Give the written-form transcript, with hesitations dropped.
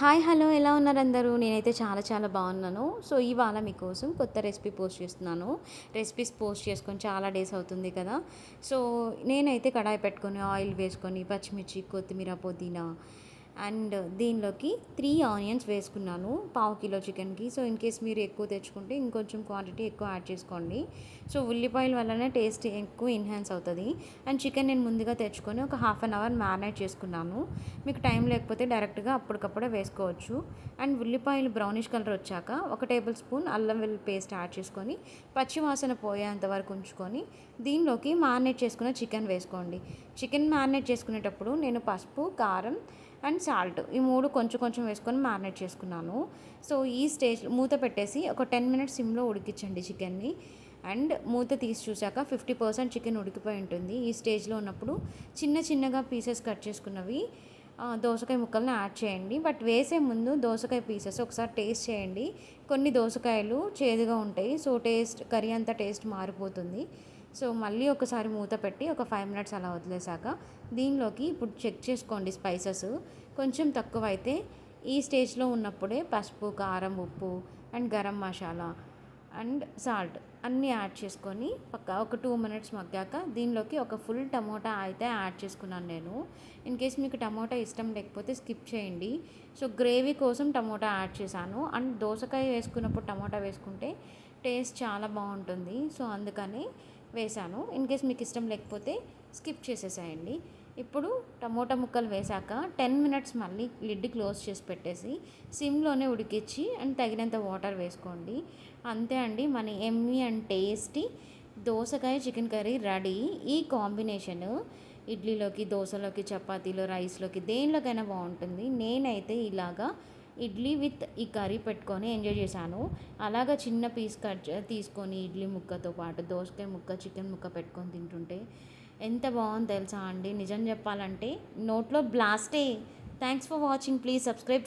Hi hello ఎలా ఉన్నారు అందరూ? నేనైతే చాలా చాలా బాగున్నాను. సో ఇవాళ మీకోసం కొత్త రెసిపీ పోస్ట్ చేస్తున్నాను. రెసిపీస్ పోస్ట్ చేసుకొని చాలా డేస్ అవుతుంది కదా. సో నేనైతే కడాయి పెట్టుకొని ఆయిల్ వేసుకొని పచ్చిమిర్చి, కొత్తిమీర, పుదీనా అండ్ దీనిలోకి 3 ఆనియన్స్ వేసుకున్నాను పావు కిలో చికెన్కి. సో ఇన్ కేస్ మీరు ఎక్కువ తెచ్చుకుంటే ఇంకొంచెం క్వాంటిటీ ఎక్కువ యాడ్ చేసుకోండి. సో ఉల్లిపాయల వల్లనే టేస్ట్ ఎక్కువ ఎన్హాన్స్ అవుతుంది. అండ్ చికెన్ నేను ముందుగా తెచ్చుకొని ఒక హాఫ్ అన్ అవర్ మ్యారినేట్ చేసుకున్నాను. మీకు టైం లేకపోతే డైరెక్ట్గా అప్పటికప్పుడే వేసుకోవచ్చు. అండ్ ఉల్లిపాయలు బ్రౌనిష్ కలర్ వచ్చాక 1 టేబుల్ స్పూన్ అల్లం వెల్లుల్లి పేస్ట్ యాడ్ చేసుకొని పచ్చి వాసన పోయేంత వరకు ఉంచుకొని దీనిలోకి మ్యారినేట్ చేసుకున్న చికెన్ వేసుకోండి. చికెన్ మ్యారినేట్ చేసుకునేటప్పుడు నేను పసుపు, కారం అండ్ సాల్ట్ ఈ 3 కొంచెం కొంచెం వేసుకొని మ్యారినేట్ చేసుకున్నాను. సో ఈ స్టేజ్ మూత పెట్టేసి ఒక 10 మినిట్స్ సిమ్లో ఉడికించండి చికెన్ని. అండ్ మూత తీసి చూసాక 50% చికెన్ ఉడికిపోయి ఉంటుంది. ఈ స్టేజ్లో ఉన్నప్పుడు చిన్న చిన్నగా పీసెస్ కట్ చేసుకున్నవి దోసకాయ ముక్కల్ని యాడ్ చేయండి. బట్ వేసే ముందు దోసకాయ పీసెస్ ఒకసారి టేస్ట్ చేయండి. కొన్ని దోసకాయలు చేదుగా ఉంటాయి. సో కర్రీ అంతా టేస్ట్ మారిపోతుంది. సో మళ్ళీ ఒకసారి మూత పెట్టి ఒక 5 మినిట్స్ అలా వదిలేసాక దీనిలోకి ఇప్పుడు చెక్ చేసుకోండి స్పైసెస్ కొంచెం తక్కువైతే ఈ స్టేజ్లో ఉన్నప్పుడే పసుపు, కారం, ఉప్పు and garam masala and salt అన్నీ యాడ్ చేసుకొని ఒక 2 మినిట్స్ మగ్గాక దీనిలోకి ఒక ఫుల్ టమోటా అయితే యాడ్ చేసుకున్నాను నేను. ఇన్ కేస్ మీకు టమోటా ఇష్టం లేకపోతే స్కిప్ చేయండి. సో గ్రేవీ కోసం టమోటా యాడ్ చేశాను. అండ్ దోసకాయ వేసుకున్నప్పుడు టమోటా వేసుకుంటే టేస్ట్ చాలా బాగుంటుంది. సో అందుకని వేసాను. ఇన్ కేస్ మీకు ఇష్టం లేకపోతే స్కిప్ చేసేసేయండి. ఇప్పుడు టమోటా ముక్కలు వేసాక 10 మినిట్స్ మళ్ళీ లిడ్ క్లోజ్ చేసి పెట్టేసి సిమ్లోనే ఉడికించి అండ్ తగినంత వాటర్ వేసుకోండి. అంతే అండి, మన ఎమ్మీ అండ్ టేస్టీ దోసకాయ చికెన్ కర్రీ రెడీ. ఈ కాంబినేషన్ ఇడ్లీలోకి, దోశలోకి, చపాతీలో, రైస్లోకి దేనిలోకైనా బాగుంటుంది. నేనైతే ఇలాగా ఇడ్లీ విత్ ఈ కర్రీ పెట్టుకొని ఎంజాయ్ చేశాను. అలాగా చిన్న పీస్ తీసుకొని ఇడ్లీ ముక్కతో పాటు దోసకాయ ముక్క, చికెన్ ముక్క పెట్టుకొని తింటుంటే ఎంత బాగుంది తెలుసా అండి. నిజం చెప్పాలంటే నోట్లో బ్లాస్టే. Thanks for watching. Please subscribe